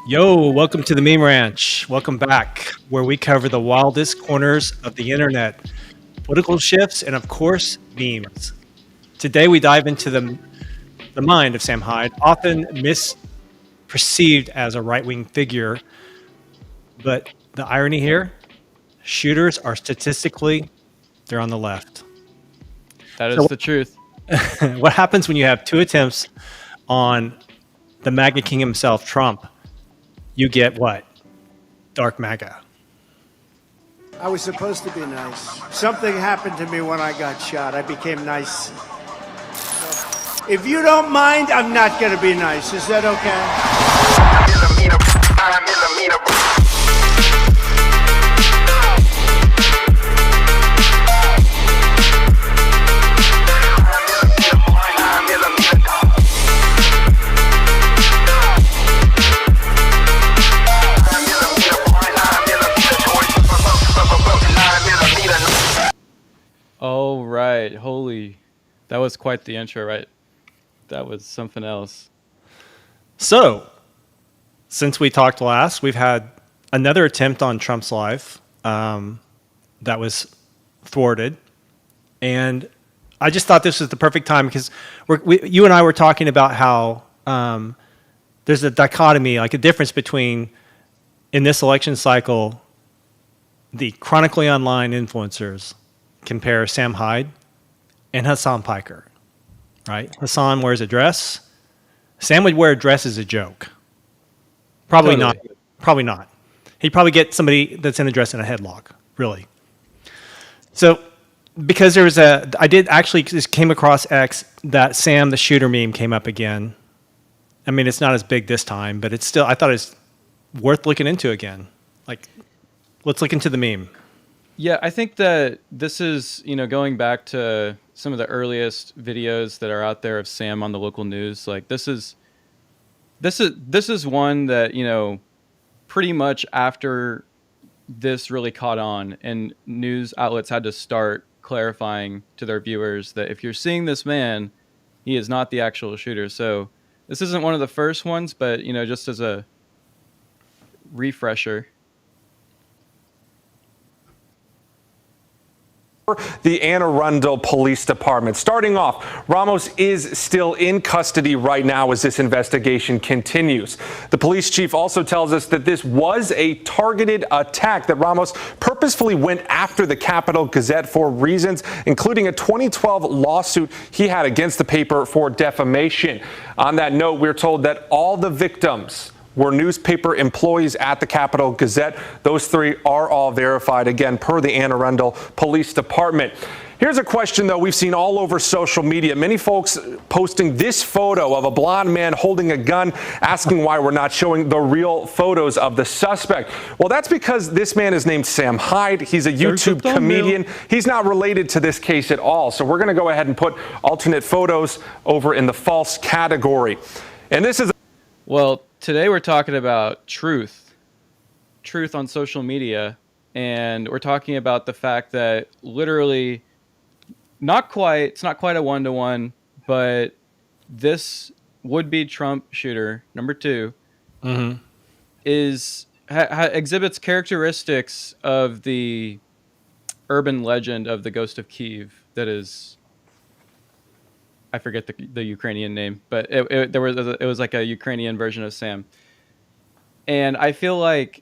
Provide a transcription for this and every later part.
Yo, welcome to the Meme Ranch. Welcome back, where we cover the wildest corners of the internet, political shifts, and of course, memes. Today, we dive into the mind of Sam Hyde, often misperceived as a right wing figure. But the irony here shooters are statistically, they're on the left. That is the truth. What happens when you have two attempts on the MAGA king himself, Trump? You get what? Dark MAGA. I was supposed to be nice. Something happened to me when I got shot. I became nice. So, if you don't mind, I'm not going to be nice. Is that okay? Oh, right. Holy. That was quite the intro, right? That was something else. So, since we talked last, we've had another attempt on Trump's life that was thwarted. And I just thought this was the perfect time because you and I were talking about how there's a dichotomy, like a difference between, in this election cycle, the chronically online influencers compare Sam Hyde and Hasan Piker, right? Hasan wears a dress. Sam would wear a dress as a joke. Probably Totally. not. Probably not. He'd probably get somebody that's in a dress in a headlock, really. So, because I did actually just came across X that Sam the shooter meme came up again. I mean, it's not as big this time, but it's still, I thought it's worth looking into again. Like, let's look into the meme. Yeah, I think that this is, going back to some of the earliest videos that are out there of Sam on the local news. Like this is one that, pretty much after this really caught on and news outlets had to start clarifying to their viewers that if you're seeing this man, he is not the actual shooter. So this isn't one of the first ones, but, just as a refresher. The Anne Arundel Police Department. Starting off, Ramos is still in custody right now as this investigation continues. The police chief also tells us that this was a targeted attack, that Ramos purposefully went after the Capital Gazette for reasons, including a 2012 lawsuit he had against the paper for defamation. On that note, we're told that all the victims were newspaper employees at the Capital Gazette. Those three are all verified, again, per the Anne Arundel Police Department. Here's a question, though, we've seen all over social media. Many folks posting this photo of a blonde man holding a gun, asking why we're not showing the real photos of the suspect. Well, that's because this man is named Sam Hyde. He's a YouTube comedian. He's not related to this case at all. So we're going to go ahead and put alternate photos over in the false category. And this is... Well, today we're talking about truth on social media, and we're talking about the fact that literally it's not quite a one-to-one, but this would-be Trump shooter, number 2, exhibits characteristics of the urban legend of the Ghost of Kiev that is... I forget the Ukrainian name, but it was like a Ukrainian version of Sam. And I feel like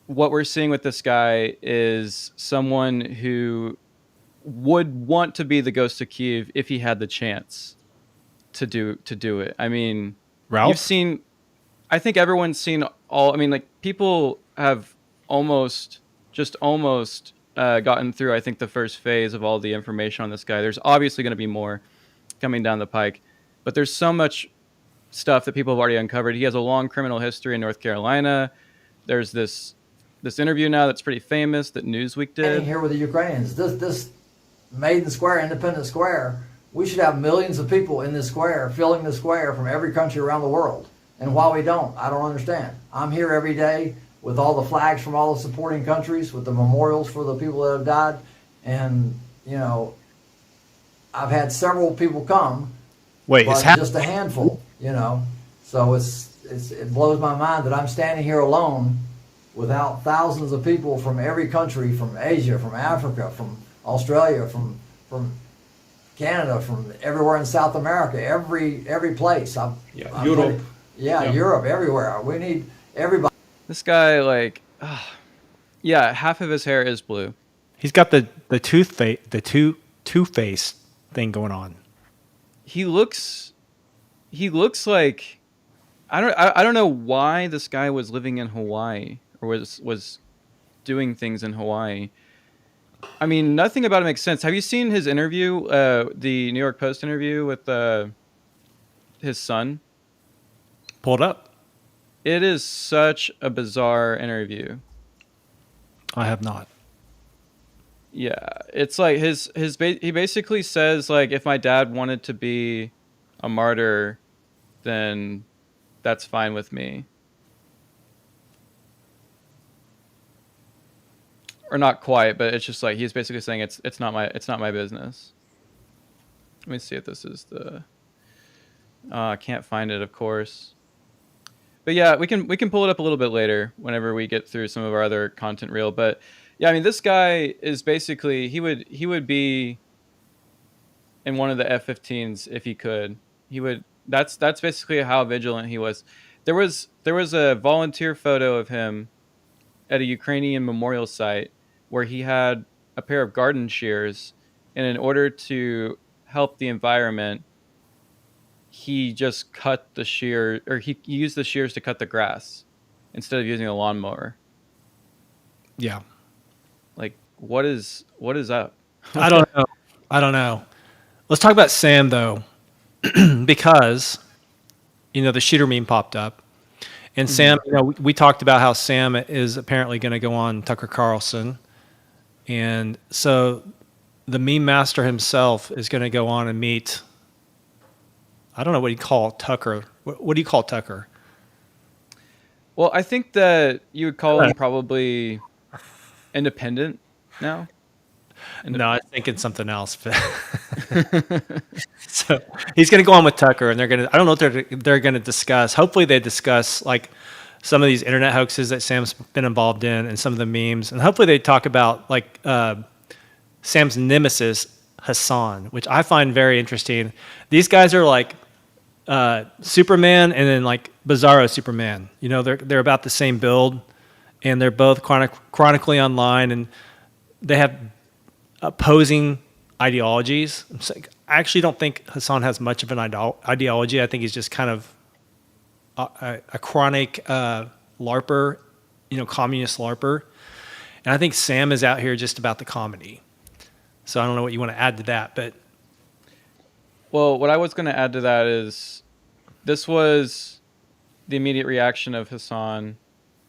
what we're seeing with this guy is someone who would want to be the Ghost of Kiev if he had the chance to do it. I mean, Ralph? I think everyone's seen people have almost gotten through, I think, the first phase of all the information on this guy. There's obviously going to be more coming down the pike, but there's so much stuff that people have already uncovered. He has a long criminal history in North Carolina. There's this interview now that's pretty famous that Newsweek did. Here with the Ukrainians, this Maiden Square, Independence Square, we should have millions of people in this square, filling the square from every country around the world. And why we don't, I don't understand. I'm here every day with all the flags from all the supporting countries, with the memorials for the people that have died, and I've had several people come. Wait, but just a handful, So it's it blows my mind that I'm standing here alone without thousands of people from every country, from Asia, from Africa, from Australia, from Canada, from everywhere in South America, every place. Europe. Europe, everywhere. We need everybody. This guy, like, yeah, half of his hair is blue. He's got the two-face thing going on. He looks like I don't know why this guy was living in Hawaii or was doing things in Hawaii. I mean, nothing about it makes sense. Have you seen his interview, the New York Post interview with his son? Pulled up. It is such a bizarre interview. I have not. Yeah, it's like he basically says, like, if my dad wanted to be a martyr, then that's fine with me. Or not quite, but it's just like he's basically saying it's not my business. Let me see if this is the. I can't find it, of course. But yeah, we can pull it up a little bit later whenever we get through some of our other content reel. But yeah, I mean, this guy is basically he would be in one of the F-15s if he could. He would. That's basically how vigilant he was. There was a volunteer photo of him at a Ukrainian memorial site where he had a pair of garden shears, and in order to help the environment, he just cut the shear, or he used the shears to cut the grass instead of using a lawnmower. Yeah. Like, what is up? I don't know. Let's talk about Sam though, because the shooter meme popped up, and Sam. We talked about how Sam is apparently going to go on Tucker Carlson, and so the meme master himself is going to go on and meet. I don't know what you call Tucker. What do you call Tucker? Well, I think that you would call him probably independent now. No, I was thinking something else. So he's going to go on with Tucker, and they're going to. I don't know what they're going to discuss. Hopefully, they discuss like some of these internet hoaxes that Sam's been involved in, and some of the memes, and hopefully they talk about like Sam's nemesis Hasan, which I find very interesting. These guys are like Superman and then like Bizarro Superman. They're about the same build, and they're both chronically online, and they have opposing ideologies. I actually don't think Hasan has much of an ideology. I think he's just kind of a chronic LARPer, communist LARPer. And I think Sam is out here just about the comedy. So I don't know what you want to add to that, but. Well, what I was going to add to that is this was the immediate reaction of Hasan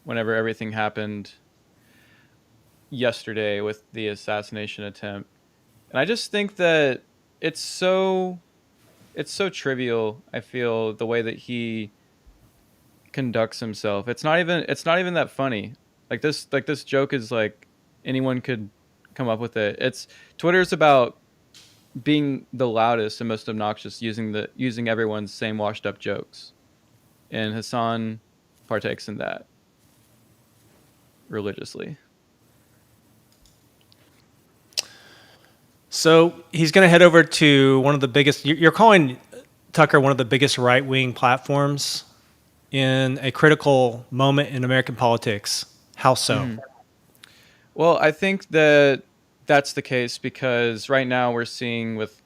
whenever everything happened yesterday with the assassination attempt. And I just think that it's so trivial, I feel, the way that he conducts himself. It's not even that funny. Like this joke is like anyone could come up with it. Twitter's about being the loudest and most obnoxious, using everyone's same washed up jokes. And Hasan partakes in that religiously. So he's going to head over to one of the biggest. You're calling Tucker one of the biggest right-wing platforms in a critical moment in American politics. How so? Well, I think that that's the case because right now we're seeing with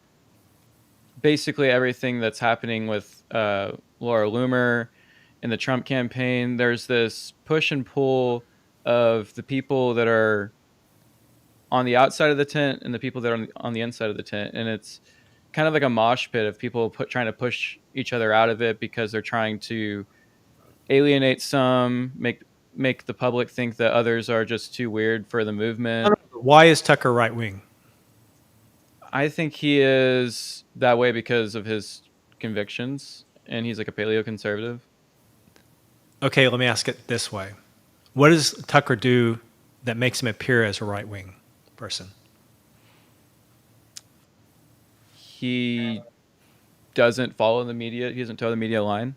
basically everything that's happening with Laura Loomer in the Trump campaign, there's this push and pull of the people that are on the outside of the tent and the people that are on the inside of the tent. And it's kind of like a mosh pit of people trying to push each other out of it because they're trying to alienate some, make the public think that others are just too weird for the movement. Why is Tucker right wing? I think he is that way because of his convictions, and he's like a paleoconservative. Okay, let me ask it this way. What does Tucker do that makes him appear as a right wing person? He doesn't follow the media. He doesn't toe the media line.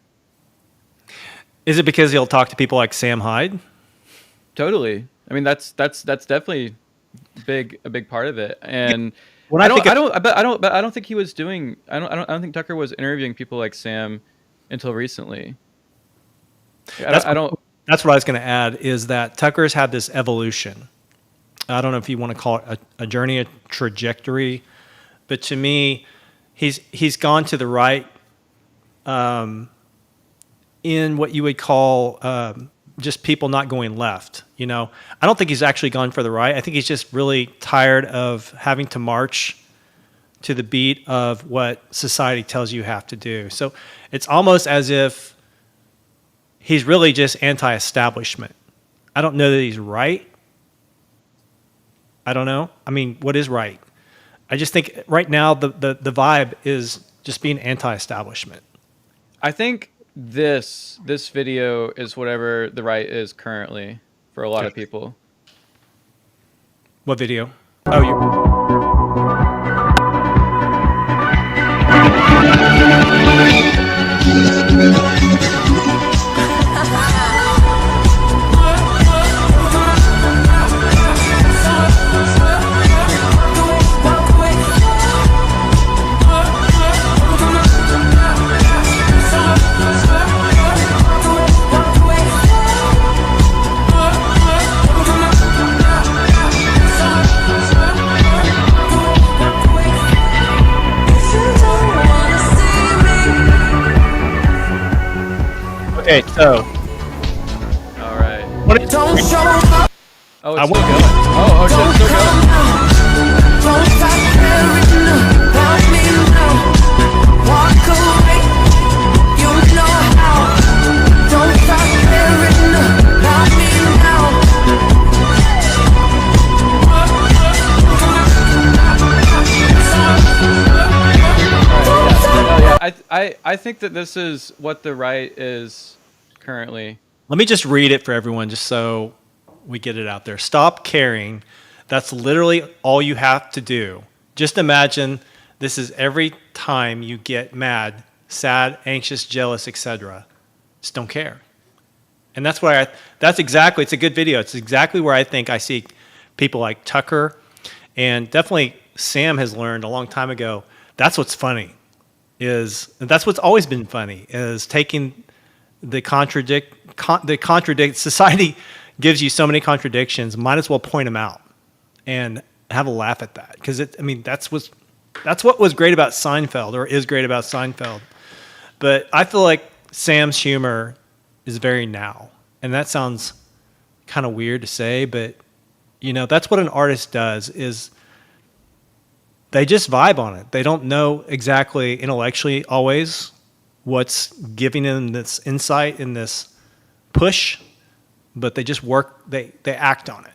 Is it because he'll talk to people like Sam Hyde? Totally. I mean, that's definitely a big part of it. And When I I think don't, of- but I don't think he was doing. I don't think Tucker was interviewing people like Sam until recently. I don't. That's what I was going to add, is that Tucker's had this evolution. I don't know if you want to call it a journey, a trajectory, but to me, he's gone to the right in what you would call just people not going left. You know, I don't think he's actually gone for the right. I think he's just really tired of having to march to the beat of what society tells you have to do. So it's almost as if he's really just anti-establishment. I don't know that he's right. I don't know. I mean, what is right? I just think right now the vibe is just being anti-establishment. I think this video is whatever the right is currently for a lot of people. What video? Oh, you. Okay, so All right. what is, Oh, it's still I going. want- Oh, shit, it's still going. I think that this is what the right is currently. let me just read it for everyone just so we get it out there. Stop caring. That's literally all you have to do. Just imagine this is every time you get mad, sad, anxious, jealous, etc. Just don't care. And that's why it's a good video. It's exactly where I think I see people like Tucker, and definitely Sam has learned a long time ago. That's what's funny, that's what's always been funny, is taking the contradict. Society gives you so many contradictions. Might as well point them out and have a laugh at that, because that's what was great about Seinfeld, or is great about Seinfeld. But I feel like Sam's humor is very now, and that sounds kind of weird to say, but that's what an artist does, is they just vibe on it. They don't know exactly intellectually always what's giving them this insight and this push, but they just work, they act on it.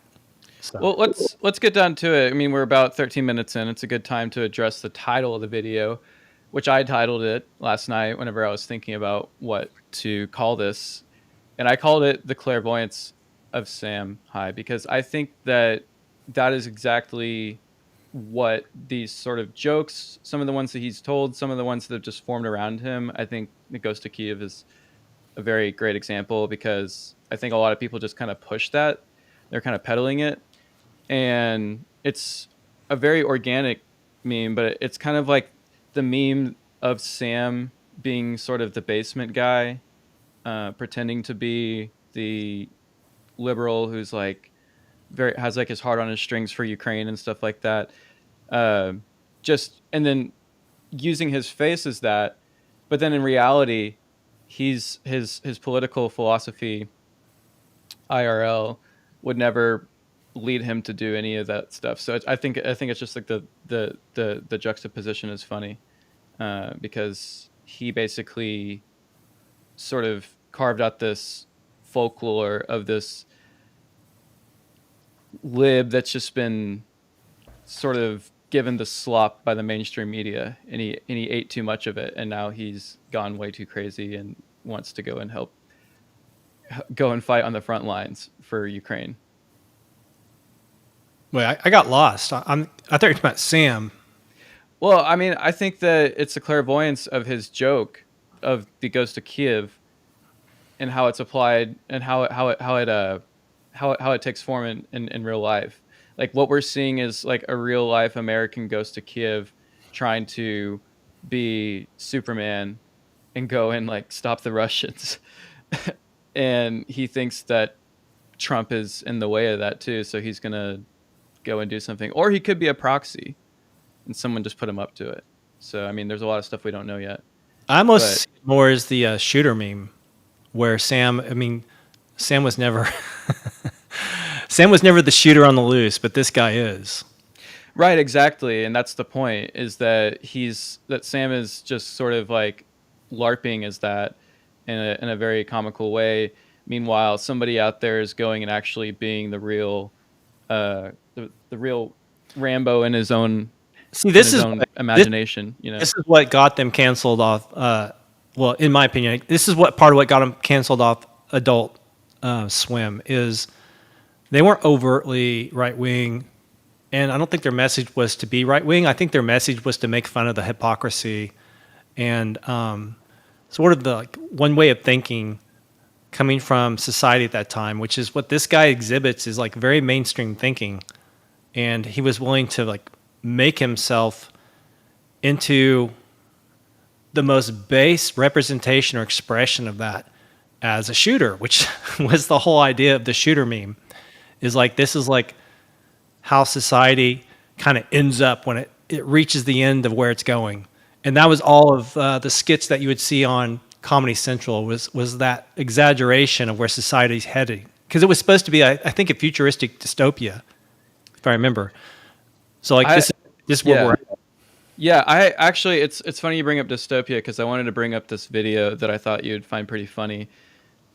So. Well, let's get down to it. I mean, we're about 13 minutes in. It's a good time to address the title of the video, which I titled it last night whenever I was thinking about what to call this. And I called it The Clairvoyance of Sam Hyde, because I think that is exactly what these sort of jokes, some of the ones that he's told, some of the ones that have just formed around him. I think The Ghost of Kiev is a very great example, because I think a lot of people just kind of push that. They're kind of peddling it. And it's a very organic meme, but it's kind of like the meme of Sam being sort of the basement guy, pretending to be the liberal who's like has like his heart on his strings for Ukraine and stuff like that. And then using his face as that, but then in reality, his political philosophy, IRL, would never lead him to do any of that stuff. So I think it's just like the juxtaposition is funny, because he basically sort of carved out this folklore of this lib that's just been sort of given the slop by the mainstream media, and he ate too much of it, and now he's gone way too crazy and wants to go and fight on the front lines for Ukraine. Wait, I got lost. I thought you were talking about Sam. Well, I mean, I think that it's a clairvoyance of his joke of the Ghost of Kiev, and how it's applied and how it takes form in real life. Like what we're seeing is like a real life American goes to Kiev trying to be Superman and go and like stop the Russians. And he thinks that Trump is in the way of that too, so he's gonna go and do something, or he could be a proxy and someone just put him up to it. So I mean, there's a lot of stuff we don't know yet. I almost see it more as the shooter meme, where Sam was never Sam was never the shooter on the loose, but this guy is. Right, exactly, and that's the point, is that Sam is just sort of like LARPing as that in a very comical way. Meanwhile, somebody out there is going and actually being the real the real Rambo in his own imagination. This is what got them canceled off. Well, in my opinion, this is part of what got them canceled off Adult Swim is they weren't overtly right wing, and I don't think their message was to be right wing. I think their message was to make fun of the hypocrisy and sort of the one way of thinking coming from society at that time, which is what this guy exhibits is like very mainstream thinking, and he was willing to like make himself into the most base representation or expression of that as a shooter, which was the whole idea of the shooter meme. Is like this is like how society kind of ends up when it reaches the end of where it's going, and that was all of the skits that you would see on Comedy Central was that exaggeration of where society's heading, because it was supposed to be I think a futuristic dystopia, if I remember. So like this is where we're at. Yeah, I actually it's funny you bring up dystopia, because I wanted to bring up this video that I thought you'd find pretty funny.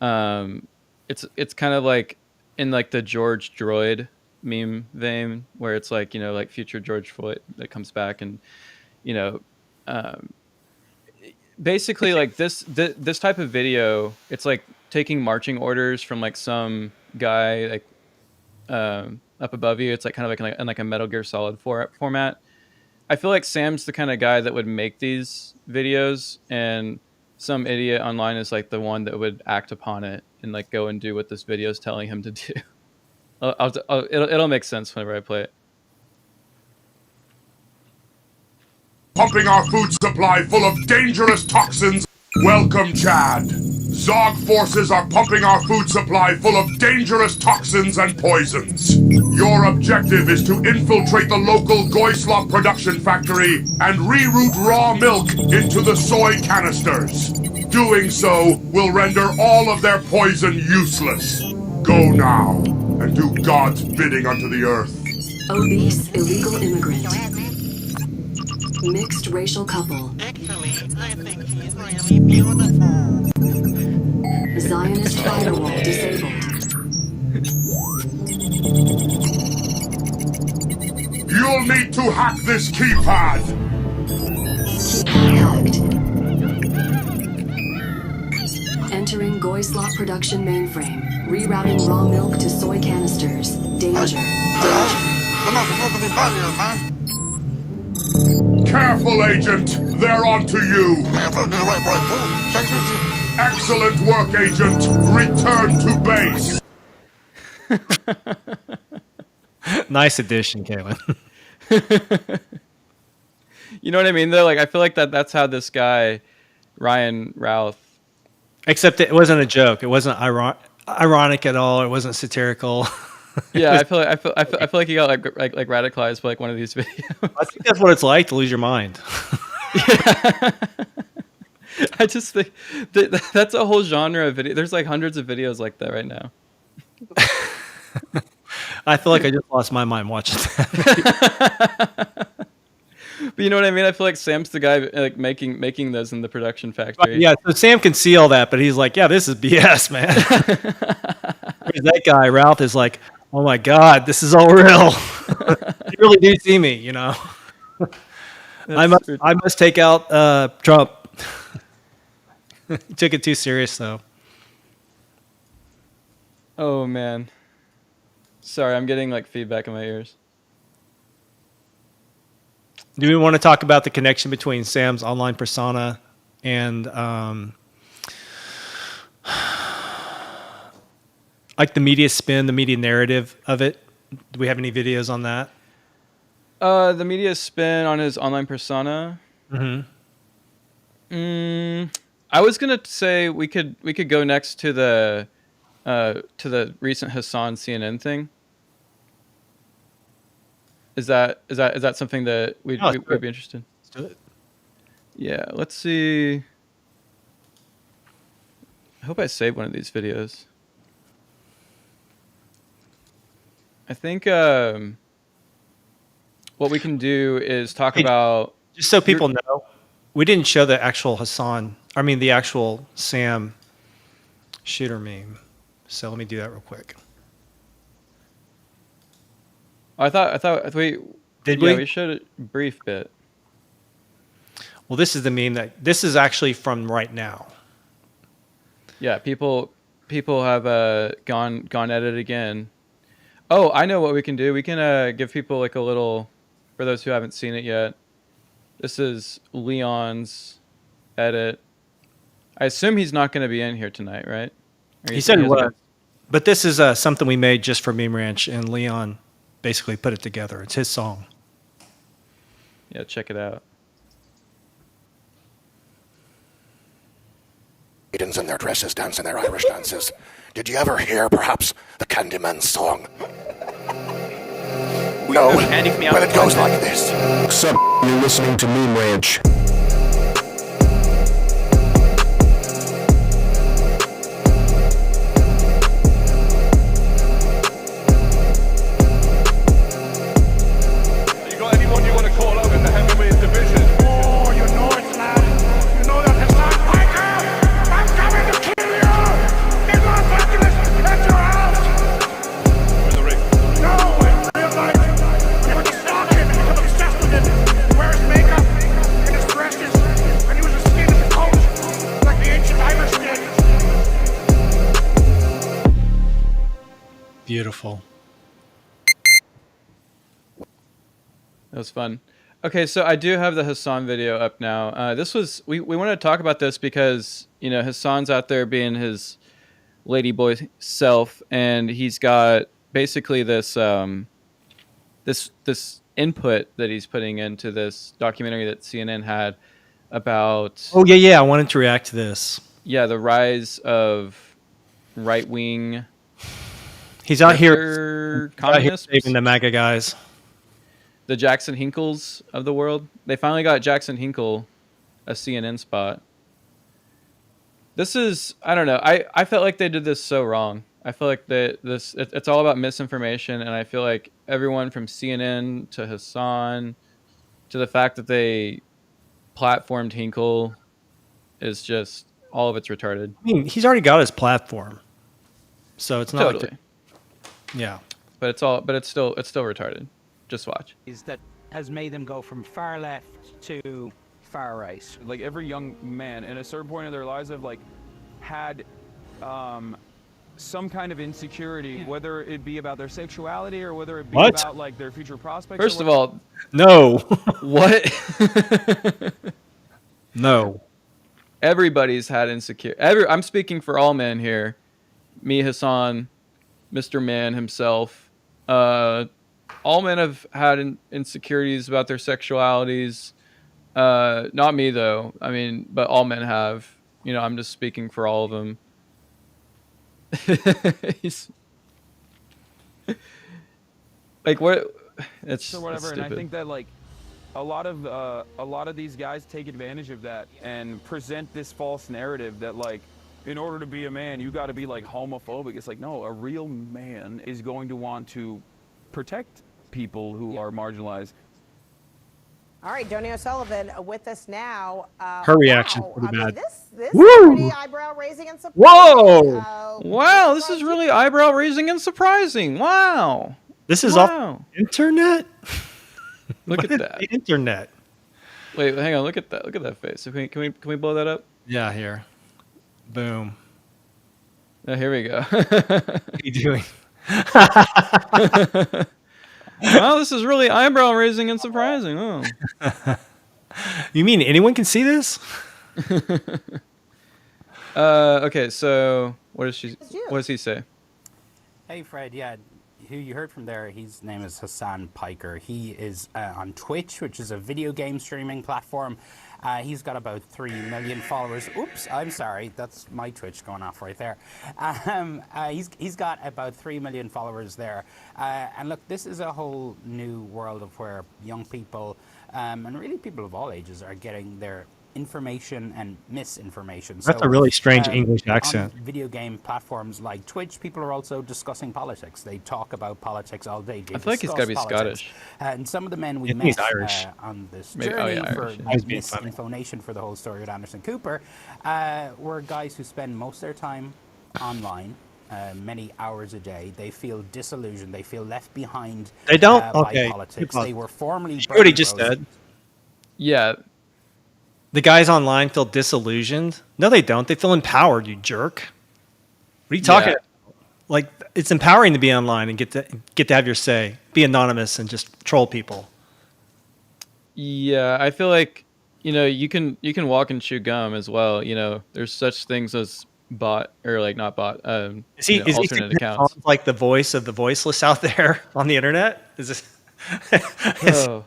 It's kind of like in like the George Droid meme vein, where it's like, you know, like future George Floyd that comes back, and you know, basically like this type of video, it's like taking marching orders from like some guy like up above you. It's like kind of like in like a Metal Gear Solid format. I feel like Sam's the kind of guy that would make these videos, and some idiot online is like the one that would act upon it and like go and do what this video is telling him to do. It'll make sense whenever I play it. Pumping our food supply full of dangerous toxins. Welcome, Chad. Zog forces are pumping our food supply full of dangerous toxins and poisons. Your objective is to infiltrate the local Goyslop production factory and reroute raw milk into the soy canisters. Doing so will render all of their poison useless. Go now and do God's bidding unto the earth. Obese illegal immigrant. Mixed racial couple. Actually, I think he's really beautiful. Zionist firewall disabled. You'll need to hack this keypad. Keypad hacked. Entering Goyslop production mainframe. Rerouting raw milk to soy canisters. Danger. Careful, Agent. They're onto you. Excellent work, Agent. Return to base. Nice addition, Kaylin. You know what I mean, though? Like, I feel like that's how this guy, Ryan Routh. Except it wasn't a joke. It wasn't ironic at all. It wasn't satirical. Yeah, I feel like he got like radicalized by like one of these videos. I think that's what it's like to lose your mind. Yeah. I just think that's a whole genre of video. There's like hundreds of videos like that right now. I feel like I just lost my mind watching that. But you know what I mean? I feel like Sam's the guy like making those in the production factory. Yeah, so Sam can see all that, but he's like, yeah, this is BS, man. That guy, Ralph, is like, oh my God, this is all real. You really do see me, you know. I must take out Trump. He took it too serious, though. Oh, man. Sorry, I'm getting like feedback in my ears. Do we want to talk about the connection between Sam's online persona and like the media spin, the media narrative of it? Do we have any videos on that? The media spin on his online persona. Mm-hmm. I was gonna say we could go next to the recent Hasan CNN thing. Is that something that we'd be interested? Let's do it. Yeah, let's see. I hope I saved one of these videos. I think what we can do is talk about... Just so people know, we didn't show the actual the actual Sam shooter meme. So let me do that real quick. I thought we... Did yeah, we? we showed a brief bit. Well, this is the meme this is actually from right now. Yeah, people have gone at it again. Oh, I know what we can do. We can give people like a little, for those who haven't seen it yet. This is Leon's edit. I assume he's not going to be in here tonight, right? He said he was. But this is something we made just for Meme Ranch, and Leon basically put it together. It's his song. Yeah, check it out. Maidens in their dresses dancing their Irish dances. Did you ever hear, perhaps, the Candyman's song? No. Well, it goes like this. Sup, you're listening to Meme Ranch. You got anyone you want to call up in the heavyweight division? Oh, you know it, lad. You know that Hasan Piker. I'm coming to kill you. In Los Angeles, at your house. Where's the ring? No, in real life. I never stalk him and become obsessed with him. He wears makeup and his dresses, and he was as skin as a coat, like the ancient Irish did. Beautiful. That was fun. Okay, so I do have the Hasan video up now. This was we wanted to talk about this because Hasan's out there being his ladyboy self, and he's got basically this this input that he's putting into this documentary that CNN had about Oh yeah, I wanted to react to this. the rise of right wing. He's out here communists. saving the MAGA guys. The Jackson Hinkles of the world. They finally got Jackson Hinkle a CNN spot. This is, I don't know. I felt like they did this so wrong. I feel like it's all about misinformation, and I feel like everyone from CNN to Hasan to the fact that they platformed Hinkle is just, all of it's retarded. I mean, he's already got his platform. So it's not Totally. yeah. But it's still retarded. Just watch. That has made them go from far left to far right. Like every young man in a certain point in their lives have like had some kind of insecurity, whether it be about their sexuality or whether it be about like their future prospects. First of all, no. What? No. Everybody's had insecurity. I'm speaking for all men here. Me, Hasan, Mr. Man himself. All men have had insecurities about their sexualities. Not me, though. I mean, but all men have. I'm just speaking for all of them. He's like, what? It's or whatever. It's And I think that like a lot of these guys take advantage of that and present this false narrative that like, in order to be a man, you got to be like homophobic. It's like, no, a real man is going to want to protect people who are marginalized. All right, Donnie O'Sullivan with us now. Her reaction pretty bad. This is Woo! pretty eyebrow raising and surprising. Whoa! Wow, this is really eyebrow raising and surprising. Wow. This is off the internet? Look at that. The internet. Wait, hang on. Look at that. Look at that face. Can we blow that up? Yeah, here. Boom. Oh, here we go. What are you doing? Wow, this is really eyebrow raising and surprising. Oh. You mean anyone can see this? Okay, so what does he say? Hey, Fred. Yeah, who you heard from there, his name is Hasan Piker. He is on Twitch, which is a video game streaming platform. He's got about 3 million followers. Oops, I'm sorry. That's my Twitch going off right there. He's got about 3 million followers there. And look, this is a whole new world of where young people, and really people of all ages, are getting their information and misinformation. That's a really strange English accent. On video game platforms like Twitch, people are also discussing politics. They talk about politics all day. I feel like he's got to be Scottish. And some of the men we I think he's met Irish. On this Maybe- journey Irish, for yeah. misinformation for the whole story with Anderson Cooper were guys who spend most of their time online. Many hours a day. They feel disillusioned. They feel left behind. They don't? By Okay. politics. They were formerly. You already just said. Yeah. The guys online feel disillusioned. No, they don't. They feel empowered, you jerk. What are you talking about? Like, it's empowering to be online and get to have your say. Be anonymous and just troll people. Yeah, I feel like, you can walk and chew gum as well. There's such things as bot or like not bot. Is he alternate accounts. like the voice of the voiceless out there on the internet? Is this? Oh.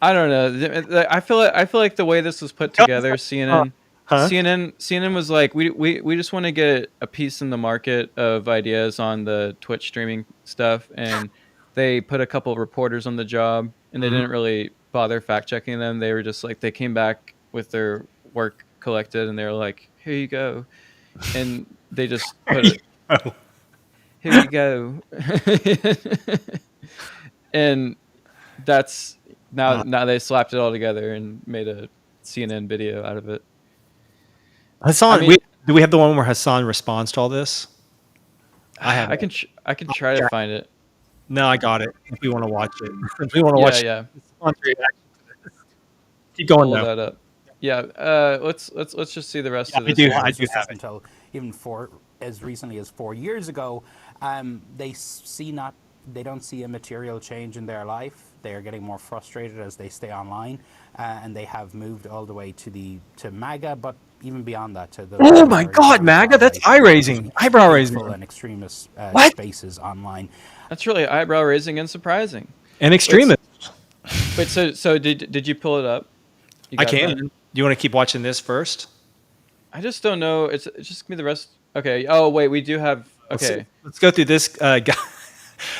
I don't know. I feel like the way this was put together, CNN, CNN was like, we just want to get a piece in the market of ideas on the Twitch streaming stuff, and they put a couple of reporters on the job, and they didn't really bother fact checking them. They were just like, they came back with their work collected, and they were like, here you go, and they just put it. Here you go, and that's. Now they slapped it all together and made a CNN video out of it. Hassan, do we have the one where Hassan responds to all this? I can try to find it. No, I got it. If we want to watch it, if we want to watch, keep going. Pull though. that up. Yeah. Let's just see the rest of this. I do have it. Until even as recently as 4 years ago, they don't see a material change in their life. They are getting more frustrated as they stay online, and they have moved all the way to MAGA, but even beyond that to the. Oh my God, MAGA! That's eye-raising, eyebrow-raising, and extremist spaces online. That's really eyebrow raising and surprising. And extremist. Wait, so did you pull it up? I can. Do you want to keep watching this first? I just don't know. It's just gonna be the rest. Okay. Oh wait, we do have. Okay. Let's go through this guy.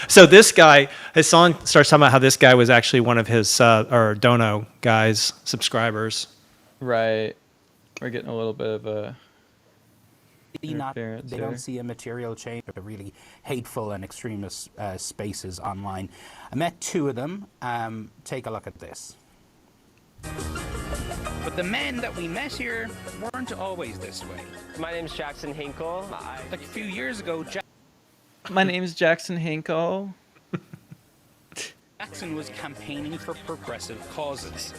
So this guy, Hassan starts talking about how this guy was actually one of his or Dono guys' subscribers. Right. We're getting a little bit of a. They don't see a material change. They're really hateful and extremist spaces online. I met 2 of them. Take a look at this. But the men that we met here weren't always this way. My name's Jackson Hinkle. Like a few years ago, My name's Jackson Hinkle. Jackson was campaigning for progressive causes.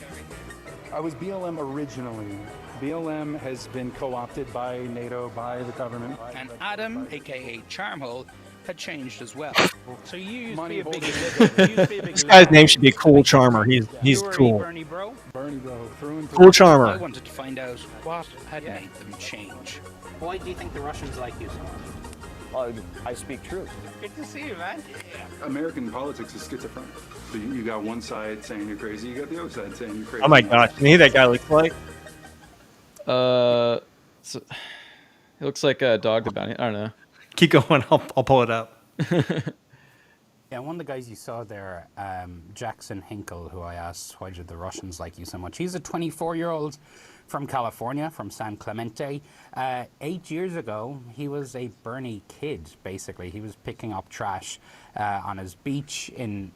I was BLM originally. BLM has been co-opted by NATO, by the government. And Adam, aka Charmhole, had changed as well. So you used Money to be a big holding. This guy's name should be Cool Charmer. He's cool. Bernie bro? Bernie bro, through and through. Cool Charmer. I wanted to find out what had made them change. Why do you think the Russians like you so much? I speak truth. Good to see you, man. American politics is schizophrenic. So you got one side saying you're crazy, you got the other side saying you're crazy. Oh my gosh, can you hear that guy looks like? So, it looks like a dog the bounty. I don't know. Keep going. I'll pull it up. Yeah, one of the guys you saw there, Jackson Hinkle, who I asked, why did the Russians like you so much? He's a 24-year-old from California, from San Clemente. 8 years ago, he was a Bernie kid, basically. He was picking up trash on his beach in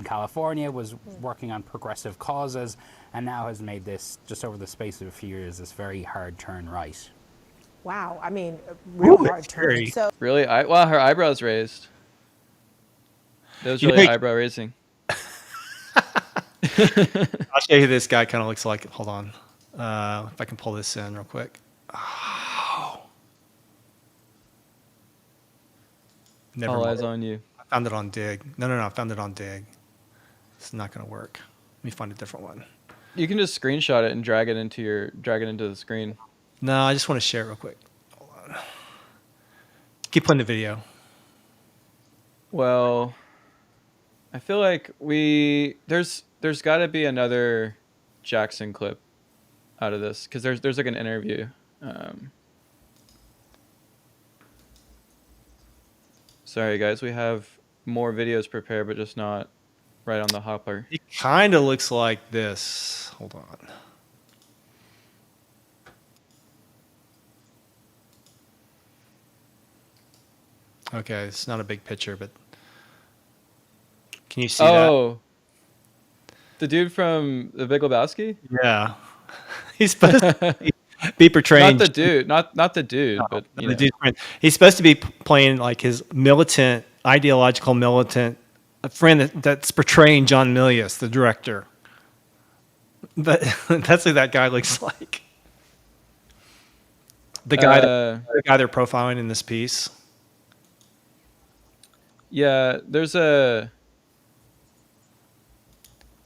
California, was working on progressive causes, and now has made this, just over the space of a few years, this very hard turn right. Wow, I mean, real hard turn. So Really? Wow, her eyebrows raised. That was really eyebrow raising. I'll show you who this guy kind of looks like. Hold on. If I can pull this in real quick. Oh. Never All mind. eyes on you. I found it on Dig. No, I found it on Dig. It's not going to work. Let me find a different one. You can just screenshot it and drag it into the screen. No, I just want to share it real quick. Hold on. Keep playing the video. Well, I feel like there's got to be another Jackson clip out of this because there's like an interview. Sorry guys, we have more videos prepared, but just not right on the hopper. He kind of looks like this. Hold on. Okay, it's not a big picture, but can you see that? Oh, the dude from The Big Lebowski? Yeah. He's supposed to be portraying... Not the dude, not the dude, but you know. Dude's friend. He's supposed to be playing like his militant, ideological militant friend that's portraying John Milius, the director. But that's what that guy looks like. The guy they're profiling in this piece. Yeah, there is a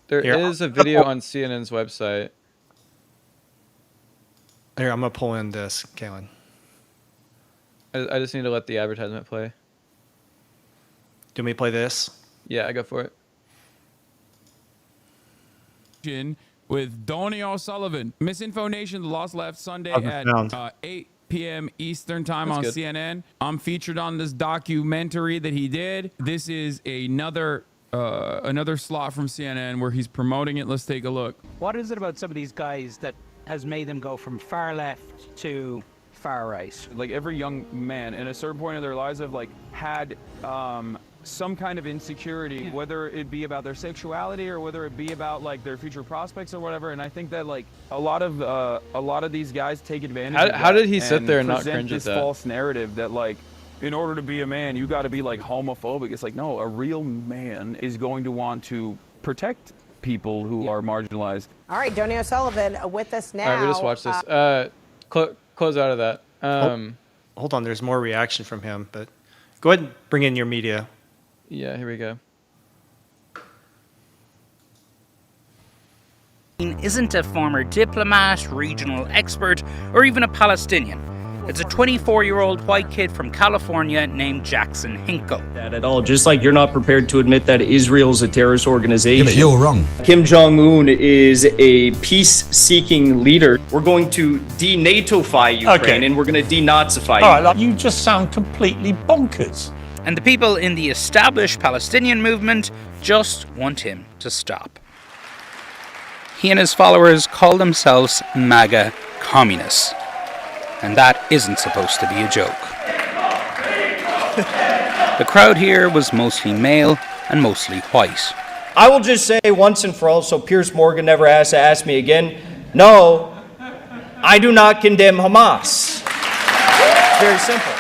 video on CNN's website. Here, I'm gonna pull in this, Kalen. I just need to let the advertisement play. Do you want me to play this? Yeah, I go for it. With Donnie O'Sullivan. Misinfo Nation, The Lost Left, Sunday at 8 p.m. Eastern Time on CNN. I'm featured on this documentary that he did. This is another slot from CNN where he's promoting it. Let's take a look. What is it about some of these guys that has made them go from far left to far right? Like every young man in a certain point of their lives have like had some kind of insecurity, whether it be about their sexuality or whether it be about like their future prospects or whatever. And I think that like a lot of these guys take advantage of that. How did he sit there and not cringe at this that? False narrative that like in order to be a man you got to be like homophobic. It's like, no, a real man is going to want to protect people who are marginalized. All right, Donnie O'Sullivan with us now. All right, we just watched this. Close out of that. Hold on, there's more reaction from him, but go ahead and bring in your media. Yeah, here we go. Isn't a former diplomat, regional expert, or even a Palestinian. It's a 24-year-old white kid from California named Jackson Hinkle. That at all, just like you're not prepared to admit that Israel's a terrorist organization. Yeah, but you're wrong. Kim Jong-un is a peace-seeking leader. We're going to de-NATOfy Ukraine, and we're going to de-Nazify you. All right, you just sound completely bonkers. And the people in the established Palestinian movement just want him to stop. He and his followers call themselves MAGA communists. And that isn't supposed to be a joke. The crowd here was mostly male and mostly white. I will just say once and for all, so Piers Morgan never has to ask me again, no, I do not condemn Hamas. Very simple.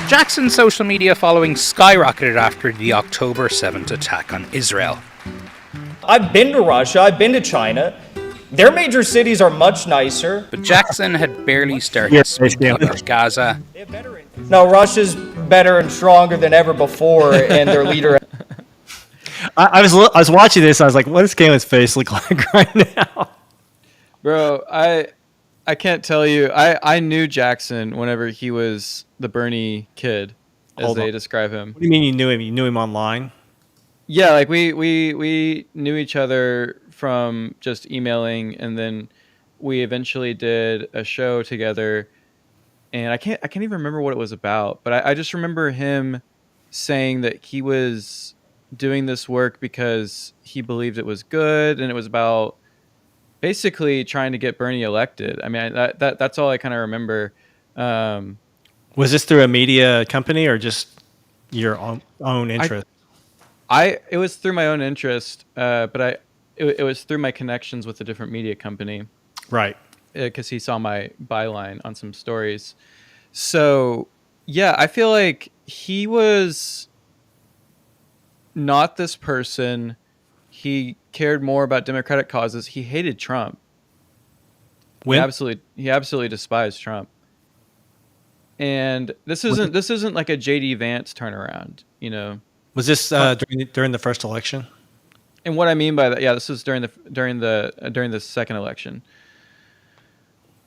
Jackson's social media following skyrocketed after the October 7th attack on Israel. I've been to Russia, I've been to China. Their major cities are much nicer. But Jackson had barely started speaking about Gaza. No, Russia's better and stronger than ever before, and their leader... I was watching this, I was like, what does Kalen's face look like right now? Bro, I can't tell you. I knew Jackson whenever he was the Bernie kid, as they describe him. What do you mean you knew him? You knew him online? Yeah, like we knew each other from just emailing, and then we eventually did a show together. And I can't even remember what it was about, but I just remember him saying that he was doing this work because he believed it was good, and it was about basically trying to get Bernie elected. I mean, that's all I kind of remember. Was this through a media company or just your own interest? It was through my own interest, but it was through my connections with a different media company. Right. Because he saw my byline on some stories. So, yeah, I feel like he was not this person. He cared more about democratic causes. He hated Trump. He absolutely despised Trump. And this isn't like a JD Vance turnaround, you know. Was this during the first election? And what I mean by that, yeah, this was during the second election,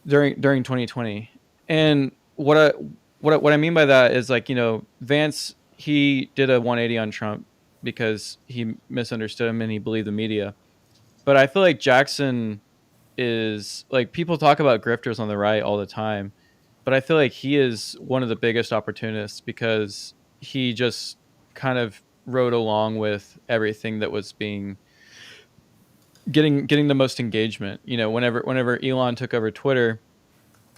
during 2020. And what I mean by that is, like, you know, Vance he did a 180 on Trump because he misunderstood him and he believed the media. But I feel like Jackson is like, people talk about grifters on the right all the time, but I feel like he is one of the biggest opportunists because he just kind of rode along with everything that was getting the most engagement. You know, whenever Elon took over Twitter,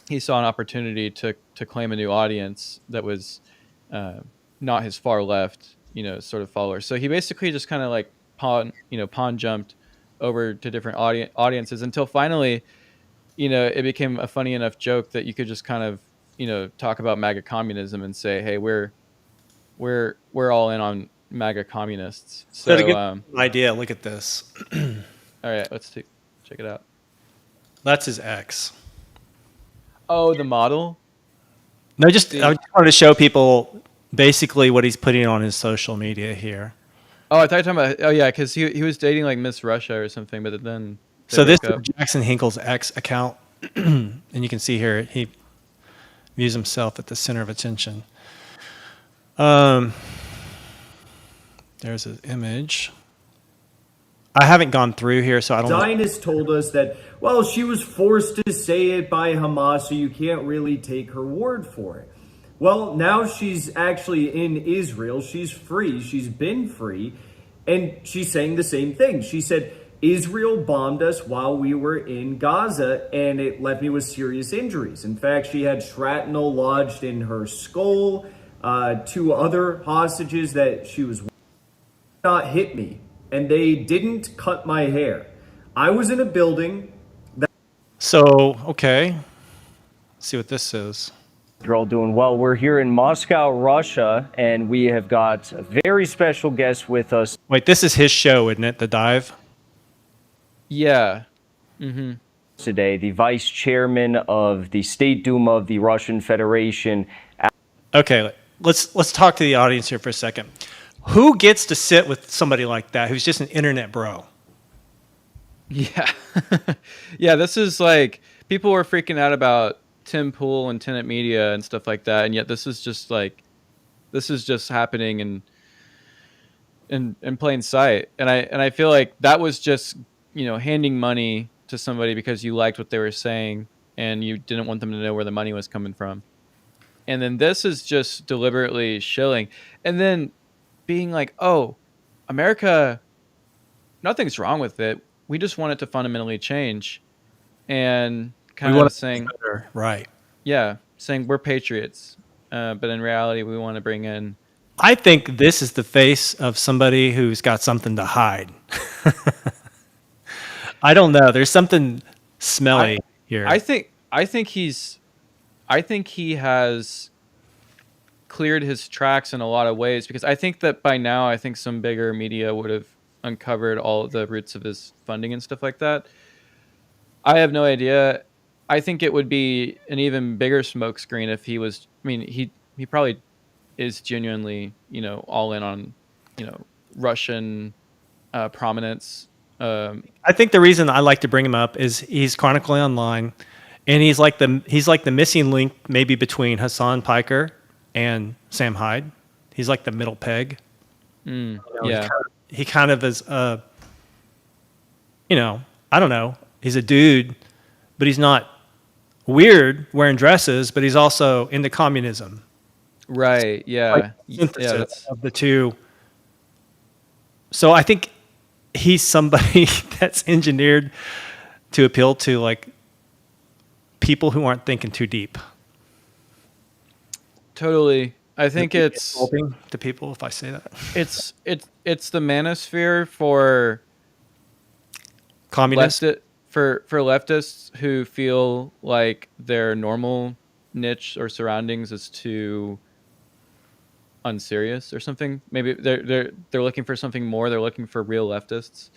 he saw an opportunity to claim a new audience that was not his far left, sort of followers. So he basically just kind of like pawn jumped over to different audiences until finally, it became a funny enough joke that you could just kind of, talk about MAGA communism and say, hey, we're all in on MAGA communists. So to get an idea, look at this. All right, let's check it out. That's his ex. Oh, the model? No, I just wanted to show people basically what he's putting on his social media here. Oh, I thought you were talking about. Oh, yeah, because he was dating like Miss Russia or something, but then. So this is Jackson Hinkle's ex account, and you can see here he views himself at the center of attention. There's his image. I haven't gone through here, so I don't know. Zionist told us that, well, she was forced to say it by Hamas, so you can't really take her word for it. Well, now she's actually in Israel. She's free. She's been free. And she's saying the same thing. She said, Israel bombed us while we were in Gaza, and it left me with serious injuries. In fact, she had shrapnel lodged in her skull. 2 other hostages that she was not hit me. And they didn't cut my hair. I was in a building that... So, okay. Let's see what this is. You're all doing well. We're here in Moscow, Russia, and we have got a very special guest with us. Wait, this is his show, isn't it? The Dive? Yeah. Mm-hmm. Today, the vice chairman of the State Duma of the Russian Federation. Okay, let's talk to the audience here for a second. Who gets to sit with somebody like that who's just an internet bro? Yeah. Yeah, this is like, people were freaking out about Tim Pool and Tenet Media and stuff like that, and yet this is just happening in plain sight. And I feel like that was just, handing money to somebody because you liked what they were saying and you didn't want them to know where the money was coming from. And then this is just deliberately shilling. And then being like, oh, America, nothing's wrong with it. We just want it to fundamentally change. And kind of saying, right. Yeah, saying we're patriots. But in reality, we want to bring in. I think this is the face of somebody who's got something to hide. I don't know. There's something smelly here. I think he has cleared his tracks in a lot of ways, because I think that by now, I think some bigger media would have uncovered all of the roots of his funding and stuff like that. I have no idea. I think it would be an even bigger smokescreen if he was. I mean, he probably is genuinely, all in on, Russian prominence. I think the reason I like to bring him up is he's chronically online, and he's like the missing link maybe between Hasan Piker and Sam Hyde. He's like the middle peg. Yeah. He kind of is I don't know. He's a dude, but he's not weird wearing dresses, but he's also into communism. Right. Yeah. Like synthesis of the two. So I think he's somebody that's engineered to appeal to like people who aren't thinking too deep. Totally. I think it's insulting to people if I say that. It's the manosphere for communists, for leftists who feel like their normal niche or surroundings is too unserious or something. Maybe they're looking for something more. They're looking for real leftists.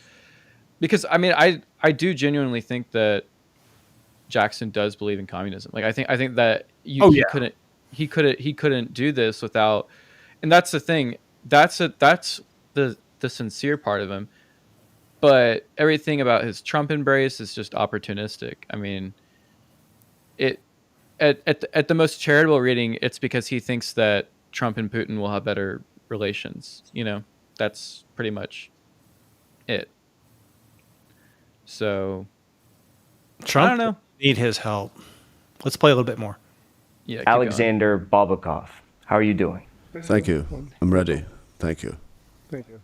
Because I mean, I do genuinely think that Jackson does believe in communism. Like I think that he couldn't do this without, and that's the thing. That's the sincere part of him. But everything about his Trump embrace is just opportunistic. I mean, at the most charitable reading, it's because he thinks that Trump and Putin will have better relations. That's pretty much it. So Trump I don't know. Need his help. Let's play a little bit more. Yeah, keep Alexander Babakov, how are you doing? Thank you. I'm ready. Thank you. Thank you.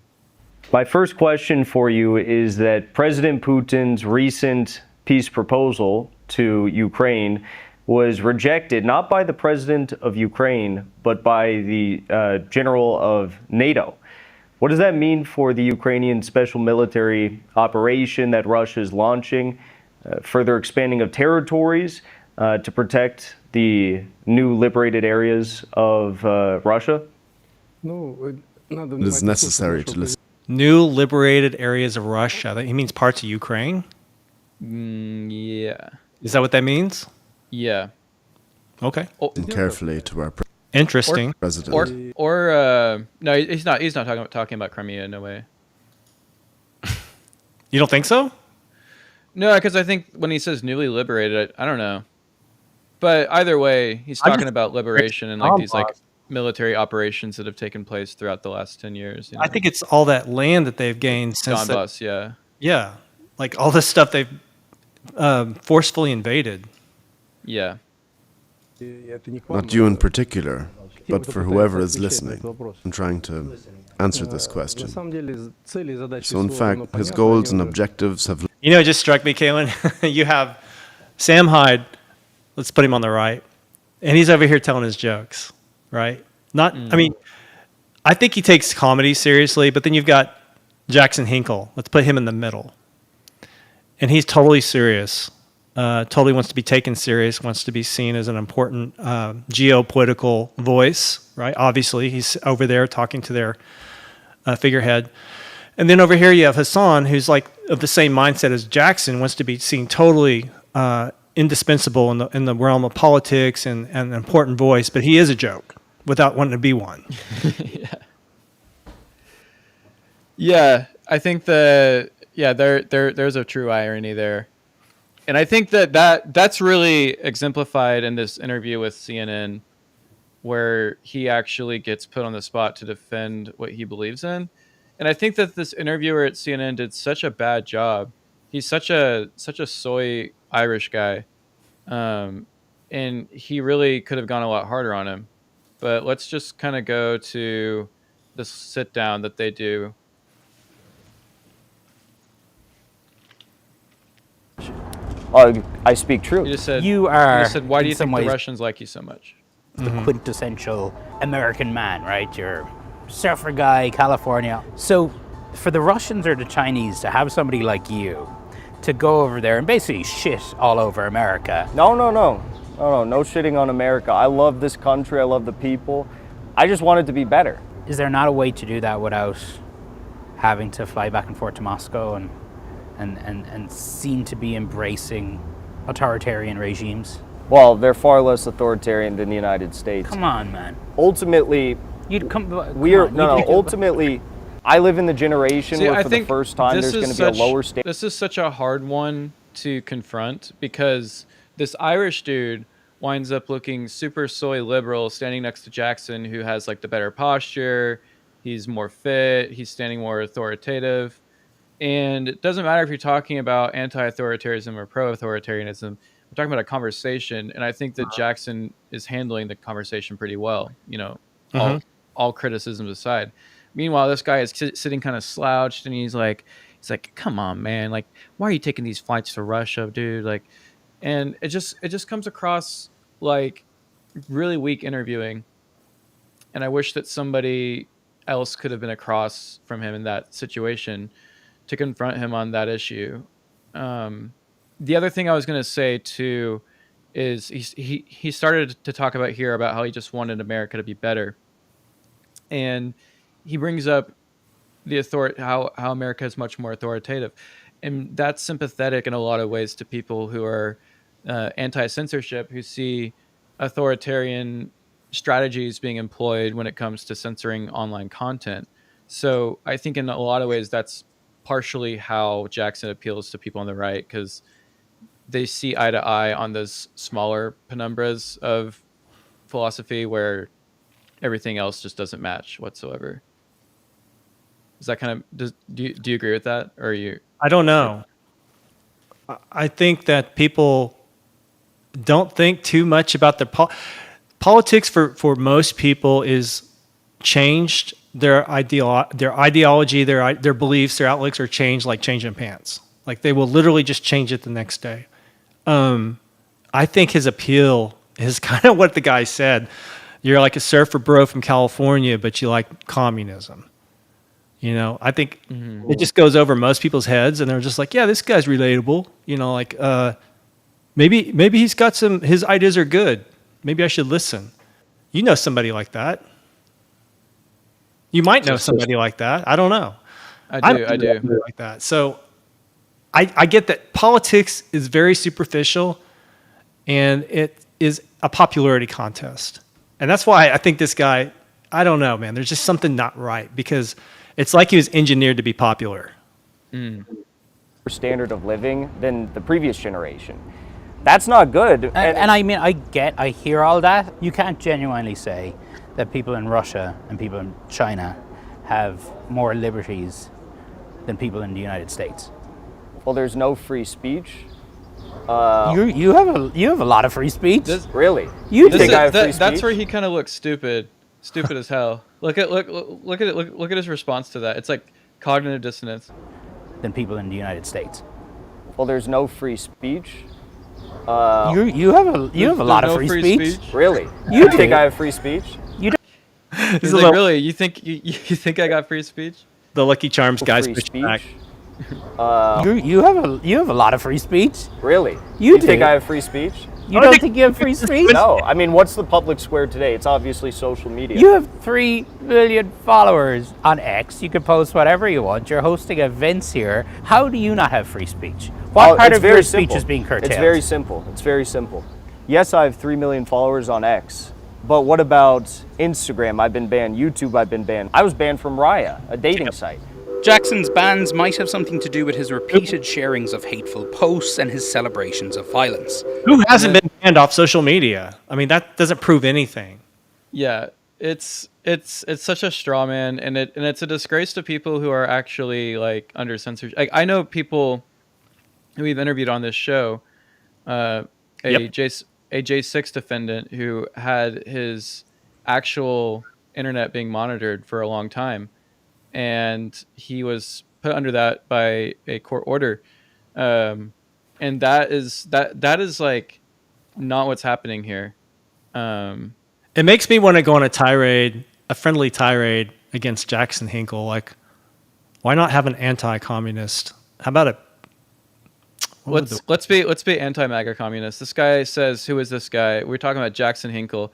My first question for you is that President Putin's recent peace proposal to Ukraine was rejected not by the president of Ukraine, but by the general of NATO. What does that mean for the Ukrainian special military operation that Russia is launching, further expanding of territories to protect the new liberated areas of Russia? It is necessary to listen. New liberated areas of Russia. He means parts of Ukraine? Yeah. Is that what that means? Yeah. Okay. Carefully to our interesting president. No, he's not. He's not talking about Crimea. No way. You don't think so? No, because I think when he says newly liberated, I don't know. But either way, he's talking about liberation and like these like military operations that have taken place throughout the last 10 years. I think it's all that land that they've gained since Donbass. Yeah. Yeah, like all this stuff they've forcefully invaded. Yeah. Not you in particular, but for whoever is listening and trying to answer this question. So in fact, his goals and objectives have... It just struck me, Kaylin. You have Sam Hyde. Let's put him on the right. And he's over here telling his jokes, right? I mean, I think he takes comedy seriously, but then you've got Jackson Hinkle. Let's put him in the middle. And he's totally serious. Totally wants to be taken serious, wants to be seen as an important geopolitical voice, right? Obviously, he's over there talking to their figurehead. And then over here you have Hasan, who's like of the same mindset as Jackson, wants to be seen totally indispensable in the realm of politics and an important voice, but he is a joke without wanting to be one. Yeah, I think there's a true irony there. And I think that's really exemplified in this interview with CNN, where he actually gets put on the spot to defend what he believes in. And I think that this interviewer at CNN did such a bad job. He's such a soy Irish guy. And he really could have gone a lot harder on him. But let's just kind of go to the sit down that they do. I speak truth. You just said, why do you think the Russians like you so much? The quintessential American man, right? You're surfer guy, California. So for the Russians or the Chinese to have somebody like you to go over there and basically shit all over America. No shitting on America. I love this country. I love the people. I just want it to be better. Is there not a way to do that without having to fly back and forth to Moscow and seem to be embracing authoritarian regimes? Well, they're far less authoritarian than the United States. Come on, man. Ultimately, ultimately, I live in the generation where for the first time there's going to be a lower state. This is such a hard one to confront because this Irish dude winds up looking super soy liberal standing next to Jackson, who has like the better posture. He's more fit. He's standing more authoritative. And it doesn't matter if you're talking about anti-authoritarianism or pro-authoritarianism. We're talking about a conversation, and I think that Jackson is handling the conversation pretty well. All criticisms aside. Meanwhile, this guy is sitting kind of slouched, and he's like, "Come on, man! Like, why are you taking these flights to Russia, dude? Like," and it just comes across like really weak interviewing. And I wish that somebody else could have been across from him in that situation to confront him on that issue. The other thing I was going to say too is he started to talk about here about how he just wanted America to be better, and he brings up the how America is much more authoritative, and that's sympathetic in a lot of ways to people who are anti-censorship, who see authoritarian strategies being employed when it comes to censoring online content. So I think in a lot of ways that's partially how Jackson appeals to people on the right, because they see eye to eye on those smaller penumbras of philosophy where everything else just doesn't match whatsoever. Is that kind of do you agree with that, or are you? I don't know. I think that people don't think too much about their politics. For most people is changed. Their ideology, their beliefs, their outlooks are changed like changing pants. Like they will literally just change it the next day. I think his appeal is kind of what the guy said. You're like a surfer bro from California, but you like communism. You know, I think it just goes over most people's heads, and they're just like, yeah, this guy's relatable. You know, like maybe he's got his ideas are good. Maybe I should listen. You know somebody like that. You might know somebody like that. I don't know. I do. Like that. So I get that politics is very superficial, and it is a popularity contest. And that's why I think this guy, I don't know, man. There's just something not right, because it's like he was engineered to be popular. Standard of living than the previous generation. That's not good. And I mean, I hear all that. You can't genuinely say that people in Russia and people in China have more liberties than people in the United States. Well, there's no free speech. You have a lot of free speech. Really? You think I have free speech? That's where he kind of looks stupid as hell. Look at his response to that. It's like cognitive dissonance. Than people in the United States. Well, there's no free speech. You have a lot of free speech. Really? You think I have free speech? You don't. He's like, really? You think I got free speech? The Lucky Charms guys free push speech? back. You have a lot of free speech. Really? You think I have free speech? You don't think you have free speech? No. I mean, what's the public square today? It's obviously social media. You have 3 million followers on X. You can post whatever you want. You're hosting events here. How do you not have free speech? What part of your speech is being curtailed? It's very simple. It's very simple. Yes, I have 3 million followers on X. But what about Instagram? I've been banned. YouTube, I've been banned. I was banned from Raya, a dating site. Jackson's bans might have something to do with his repeated sharings of hateful posts and his celebrations of violence. Who hasn't been banned off social media? I mean, that doesn't prove anything. Yeah, it's such a straw man, and it's a disgrace to people who are actually like under censorship. Like, I know people who we've interviewed on this show, a J6 defendant who had his actual internet being monitored for a long time, and he was put under that by a court order, and that is like not what's happening here. It makes me want to go on a friendly tirade against Jackson Hinkle. Like, why not have an anti-communist? How about it? Let's be anti-MAGA communist. This guy says, who is this guy? We're talking about Jackson Hinkle.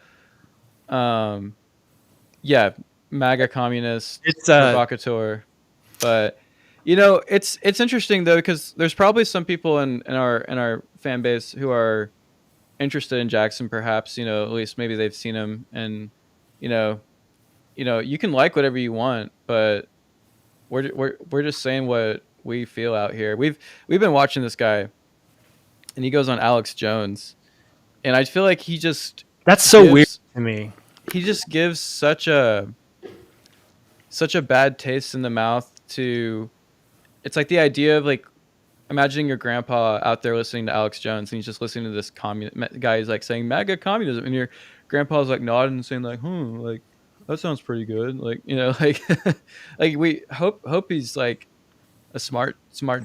Yeah, MAGA communist. It's provocateur. But you know, it's interesting though, because there's probably some people in our fan base who are interested in Jackson, perhaps, you know, at least maybe they've seen him, and you know, you can like whatever you want, but we're just saying what we feel out here. We've been watching this guy, and he goes on Alex Jones, and I feel like he just weird to me. He just gives such a bad taste in the mouth to. It's like the idea of like imagining your grandpa out there listening to Alex Jones, and he's just listening to this guy who's like saying MAGA communism, and your grandpa's like nodding and saying like, like that sounds pretty good, like, you know, like like we hope he's like a smart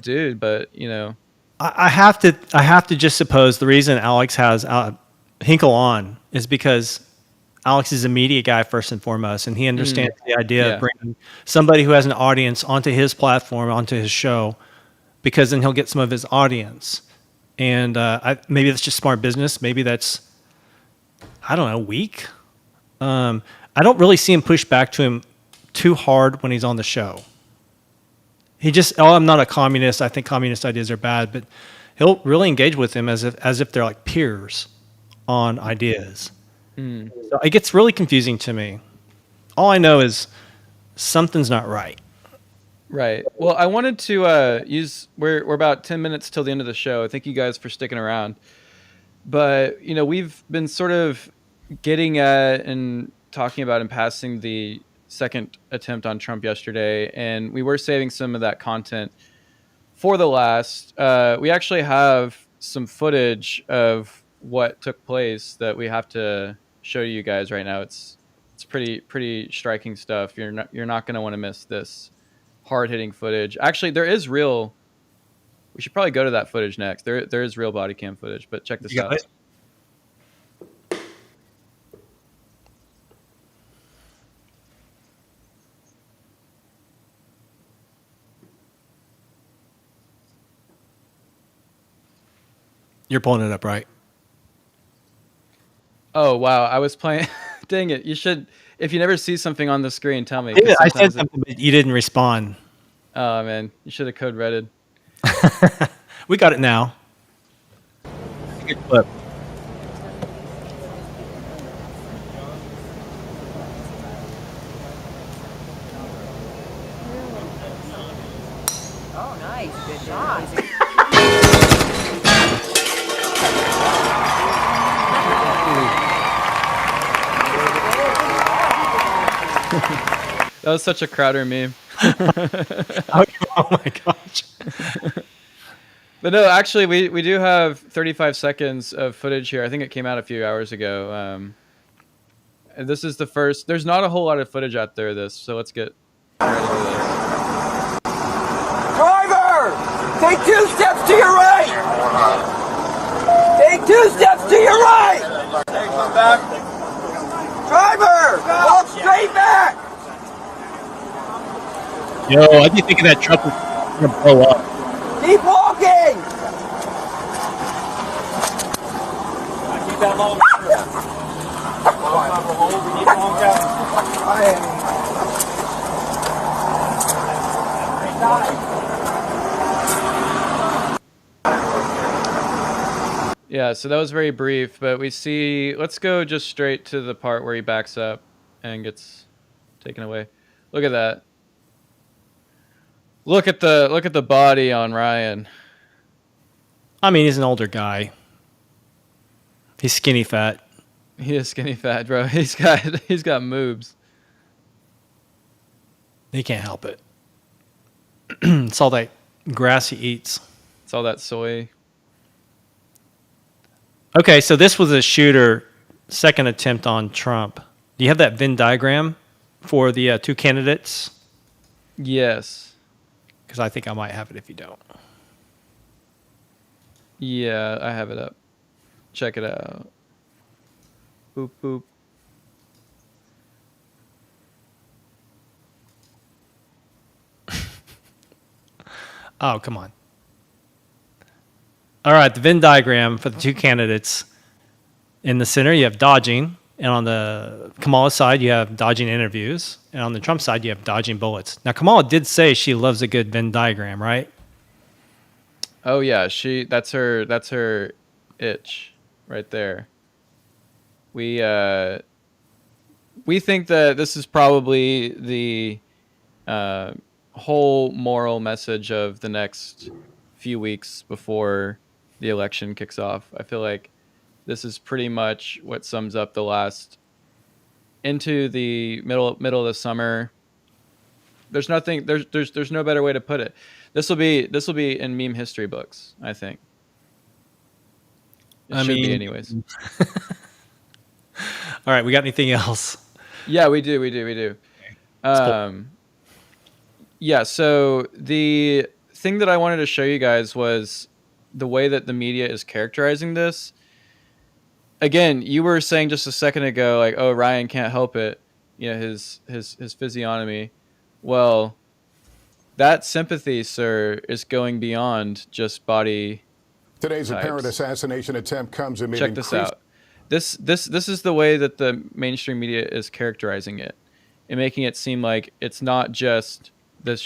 dude, but you know, I have to just suppose the reason Alex has Hinkle on is because Alex is a media guy first and foremost, and he understands the idea of bringing somebody who has an audience onto his platform, onto his show, because then he'll get some of his audience. And maybe that's just smart business. Maybe that's, I don't know, weak. I don't really see him push back to him too hard when he's on the show. He just, I'm not a communist. I think communist ideas are bad, but he'll really engage with him as if they're like peers on ideas. So it gets really confusing to me. All I know is something's not right. Right. Well, I wanted to use. We're about 10 minutes till the end of the show. Thank you guys for sticking around. But you know, we've been sort of getting at and talking about in passing the second attempt on Trump yesterday, and we were saving some of that content for the last. We actually have some footage of what took place that we have to show you guys right now. It's pretty striking stuff. You're not going to want to miss this hard-hitting footage. Actually, there is real. We should probably go to that footage next. There is real body cam footage, but check this out. You're pulling it up, right? Oh wow, I was playing. Dang it! You should. If you never see something on the screen, tell me. Yeah, I said something, but you didn't respond. Oh man, you should have code redded. We got it now. Good clip. Oh, nice. Good shot. That was such a Crowder meme. Oh my gosh. But no, actually, we do have 35 seconds of footage here. I think it came out a few hours ago. And this is the first. There's not a whole lot of footage out there of this, so let's get ready for this. Driver! Take 2 steps to your right! Take 2 steps to your right! Driver! Walk straight back! Yo, I didn't think of that truck was gonna blow up. Keep walking! Keep that long. Yeah, so that was very brief, but we see. Let's go just straight to the part where he backs up and gets taken away. Look at that. Look at the body on Ryan. I mean, he's an older guy. He's skinny fat. He is skinny fat, bro. He's got moobs. He can't help it. It's all that grass he eats. It's all that soy. Okay, so this was a shooter, second attempt on Trump. Do you have that Venn diagram for the two candidates? Yes. Because I think I might have it if you don't. Yeah, I have it up. Check it out. Boop, boop. Oh, come on. All right, the Venn diagram for the two candidates. In the center, you have dodging. And on the Kamala side, you have dodging interviews. And on the Trump side, you have dodging bullets. Now, Kamala did say she loves a good Venn diagram, right? Oh yeah, that's her itch right there. We think that this is probably the whole moral message of the next few weeks before the election kicks off. I feel like this is pretty much what sums up the last into the middle of the summer. There's nothing. There's no better way to put it. This will be in meme history books, I think. It should be anyways. All right, we got anything else? Yeah, we do. Yeah, so the thing that I wanted to show you guys was the way that the media is characterizing this. Again, you were saying just a second ago, like, oh, Ryan can't help it, you know, his physiognomy. Well, that sympathy, sir, is going beyond just body. Today's types. apparent assassination attempt comes amid Check this out. This is the way that the mainstream media is characterizing it, and making it seem like it's not just the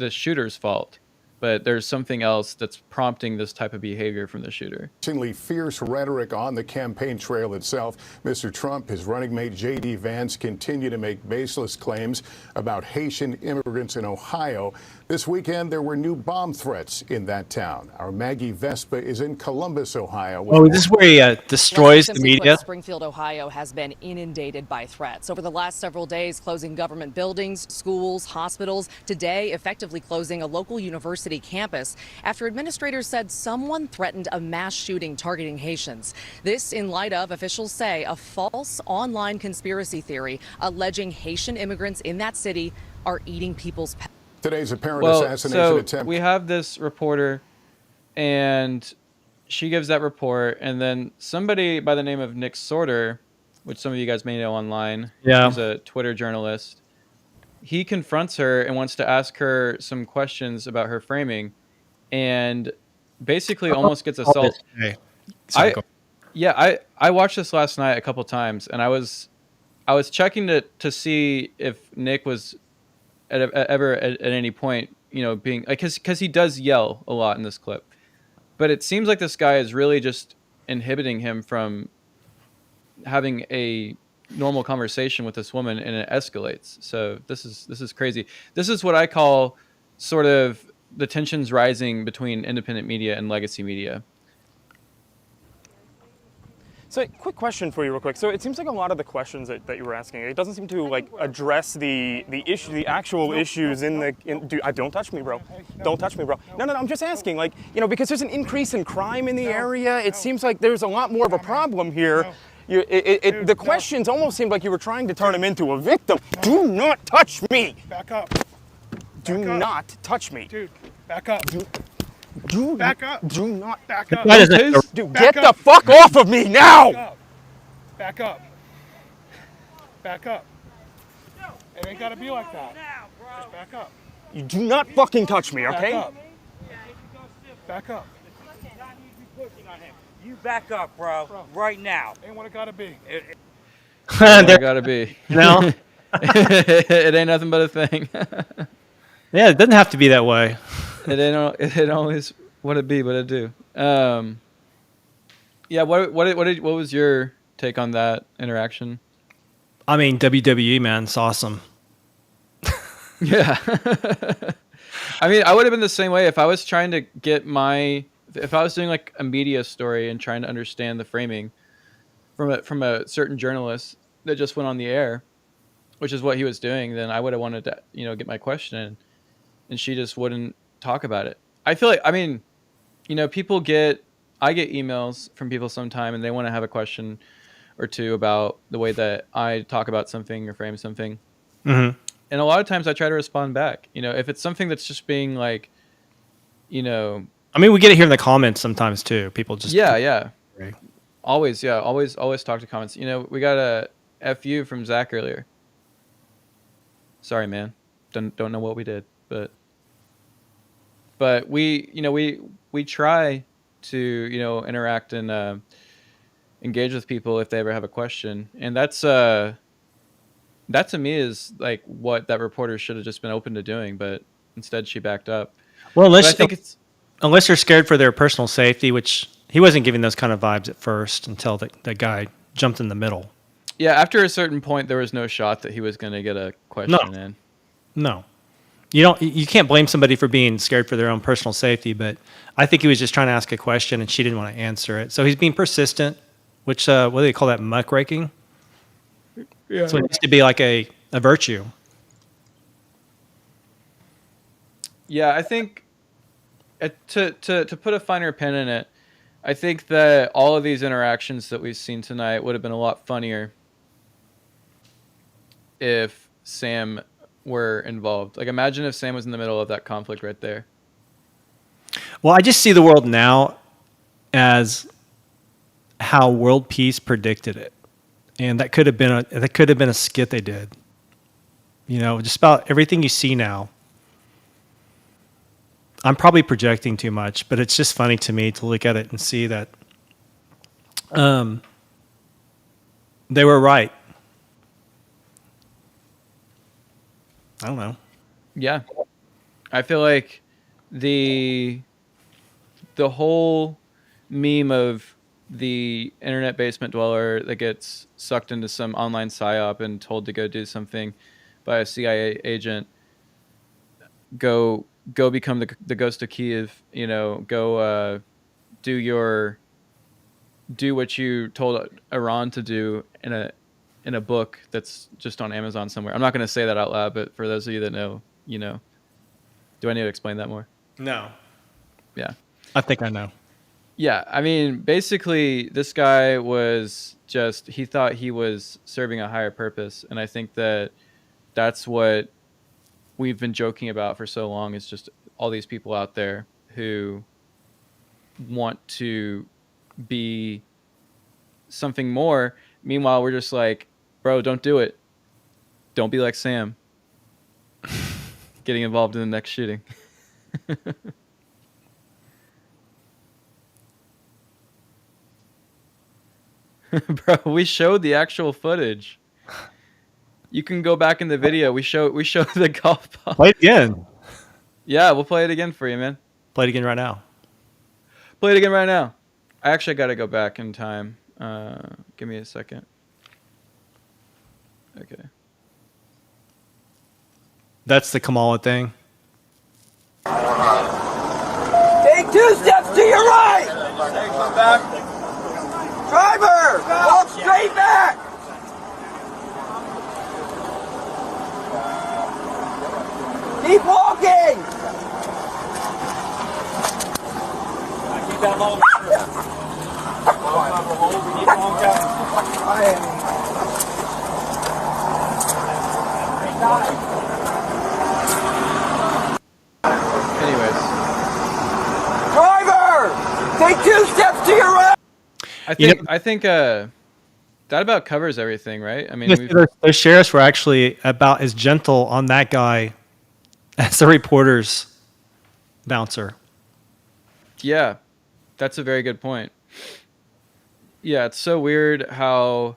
shooter's fault. but there's something else that's prompting this type of behavior from the shooter. Fierce rhetoric on the campaign trail itself. Mr. Trump, his running mate J.D. Vance continue to make baseless claims about Haitian immigrants in Ohio. This weekend, there were new bomb threats in that town. Our Maggie Vespa is in Columbus, Ohio. Oh, is this where he destroys the media? Springfield, Ohio has been inundated by threats over the last several days, closing government buildings, schools, hospitals. Today, effectively closing a local university campus after administrators said someone threatened a mass shooting targeting Haitians. This in light of, officials say, a false online conspiracy theory alleging Haitian immigrants in that city are eating people's pets. Today's apparent assassination attempt. We have this reporter, and she gives that report, and then somebody by the name of Nick Sorter, which some of you guys may know online, he's a Twitter journalist, he confronts her and wants to ask her some questions about her framing, and basically almost gets assaulted. I watched this last night a couple times, and I was checking to see if Nick was ever at any point, being like, because he does yell a lot in this clip, but it seems like this guy is really just inhibiting him from having a normal conversation with this woman, and it escalates. So this is crazy. This is what I call sort of the tensions rising between independent media and legacy media. So, quick question for you, real quick. So, it seems like a lot of the questions that you were asking, it doesn't seem to address the issue, the actual issues in the. Dude, don't touch me, bro. Don't touch me, bro. No. I'm just asking, because there's an increase in crime in the area. It seems like there's a lot more of a problem here. The questions almost seemed like you were trying to turn him into a victim. Do not touch me. Back up. Do not touch me. Dude, back up. Back up. Do not back up. Dude, get the fuck off of me now! Back up. Back up. It ain't gotta be like that. Just back up. You do not fucking touch me, okay? Back up. Back up. You back up, bro. Right now. Ain't what it gotta be. There gotta be. No. It ain't nothing but a thing. Yeah, it doesn't have to be that way. It always what it be, but it do. Yeah. What was your take on that interaction? I mean, WWE, man, it's awesome. Yeah. I mean, I would have been the same way if I was trying to if I was doing like a media story and trying to understand the framing from a certain journalist that just went on the air, which is what he was doing, then I would have wanted to, get my question in, and she just wouldn't talk about it. I feel like, I mean, I get emails from people sometime and they want to have a question or two about the way that I talk about something or frame something. Mm-hmm. And a lot of times I try to respond back. If it's something that's just being like, I mean, we get it here in the comments sometimes too. People just always talk to comments. We got a FU from Zach earlier. Sorry, man. Don't know what we did, but we try to interact and engage with people if they ever have a question, and that to me is like what that reporter should have just been open to doing, but instead she backed up. Well, unless you're scared for their personal safety, which he wasn't giving those kind of vibes at first until the guy jumped in the middle. Yeah, after a certain point, there was no shot that he was going to get a question in. No, you can't blame somebody for being scared for their own personal safety, but I think he was just trying to ask a question and she didn't want to answer it. So he's being persistent, which what do they call that, muckraking? Yeah. So it used to be like a virtue. Yeah, I think to put a finer pin in it, I think that all of these interactions that we've seen tonight would have been a lot funnier if Sam were involved. Like, imagine if Sam was in the middle of that conflict right there. Well, I just see the world now as how world peace predicted it, and that could have been a skit they did. Just about everything you see now. I'm probably projecting too much, but it's just funny to me to look at it and see that they were right. I don't know. Yeah. I feel like the whole meme of the internet basement dweller that gets sucked into some online psyop and told to go do something by a CIA agent, go become the ghost of Kiev, you know, go do what you told Iran to do in a book that's just on Amazon somewhere. I'm not going to say that out loud, but for those of you that know, you know. Do I need to explain that more? No. Yeah. I think I know. Yeah, I mean, basically, this guy he thought he was serving a higher purpose. And I think that's what we've been joking about for so long, is just all these people out there who want to be something more. Meanwhile, we're just like, bro, don't do it. Don't be like Sam. Getting involved in the next shooting. Bro, we showed the actual footage. You can go back in the video. We show the golf ball. Play it again. Yeah, we'll play it again for you, man. Play it again right now. Play it again right now. I actually got to go back in time. Give me a second. Okay. That's the Kamala thing. Take 2 steps to your right! Come back. Driver! Walk straight back! Keep walking! Keep that low. Anyways. Driver! Take 2 steps to your right! I think that about covers everything, right? I mean, the sheriffs were actually about as gentle on that guy as the reporter's bouncer. Yeah, that's a very good point. Yeah, it's so weird how,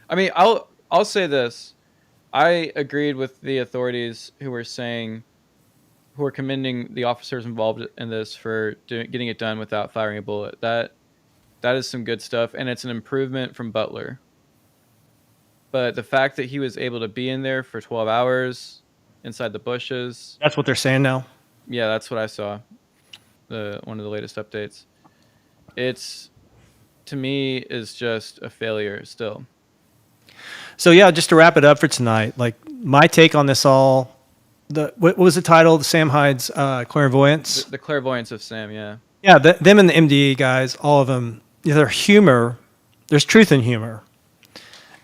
I mean, I'll say this. I agreed with the authorities who were commending the officers involved in this for getting it done without firing a bullet. That is some good stuff, and it's an improvement from Butler. But the fact that he was able to be in there for 12 hours inside the bushes. That's what they're saying now? Yeah, that's what I saw. One of the latest updates. It's, to me, is just a failure still. So yeah, just to wrap it up for tonight, like my take on this all, what was the title? Sam Hyde's Clairvoyance? The Clairvoyance of Sam, yeah. Yeah, them and the MDE guys, all of them, their humor, there's truth in humor.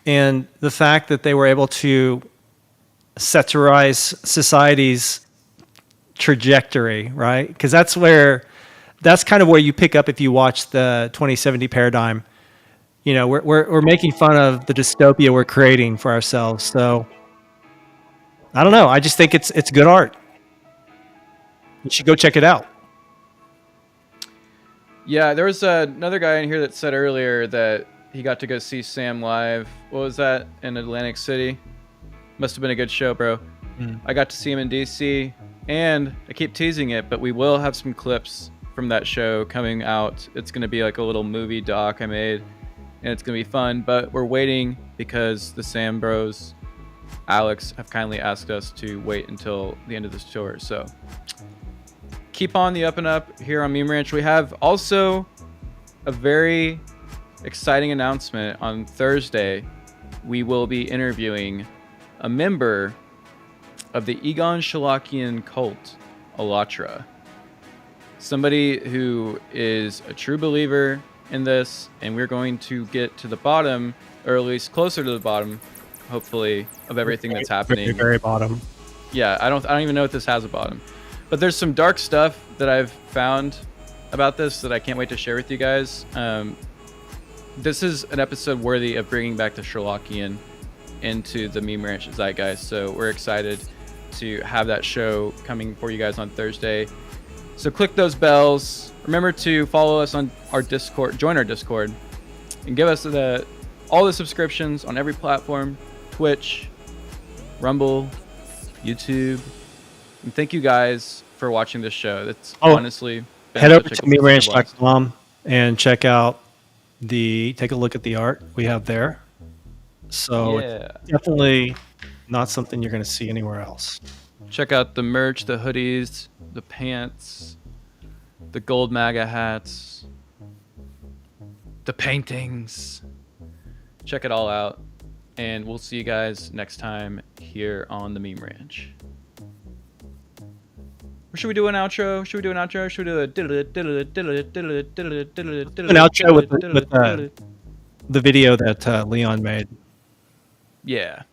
And the fact that they were able to satirize society's trajectory, right? Because that's kind of where you pick up if you watch the 2070 paradigm. You know, we're making fun of the dystopia we're creating for ourselves. So I don't know. I just think it's good art. You should go check it out. Yeah, there was another guy in here that said earlier that he got to go see Sam live. What was that? In Atlantic City? Must have been a good show, bro. I got to see him in DC, and I keep teasing it, but we will have some clips from that show coming out. It's going to be like a little movie doc I made, and it's going to be fun, but we're waiting because the Sam bros, Alex, have kindly asked us to wait until the end of this tour. So keep on the up and up here on Meme Ranch. We have also a very exciting announcement. On Thursday, we will be interviewing a member of the Egon Shalakian cult, Alatra. Somebody who is a true believer in this, and we're going to get to the bottom, or at least closer to the bottom, hopefully, of everything that's happening. Very, very bottom. Yeah, I don't even know if this has a bottom. But there's some dark stuff that I've found about this that I can't wait to share with you guys. This is an episode worthy of bringing back the Sherlockian into the Meme Ranch zeitgeist. So we're excited to have that show coming for you guys on Thursday. So click those bells. Remember to follow us on our Discord, join our Discord, and give us all the subscriptions on every platform: Twitch, Rumble, YouTube. And thank you guys for watching this show. That's Oh, honestly been head over such to a blast. memeranchdotcom and check out take a look at the art we have there. So Yeah. it's definitely not something you're going to see anywhere else. Check out the merch, the hoodies, the pants, the gold MAGA hats, the paintings. Check it all out. And we'll see you guys next time here on the Meme Ranch. Or should we do an outro? Should we do an outro? Should we do An outro with the video that Leon made. Yeah.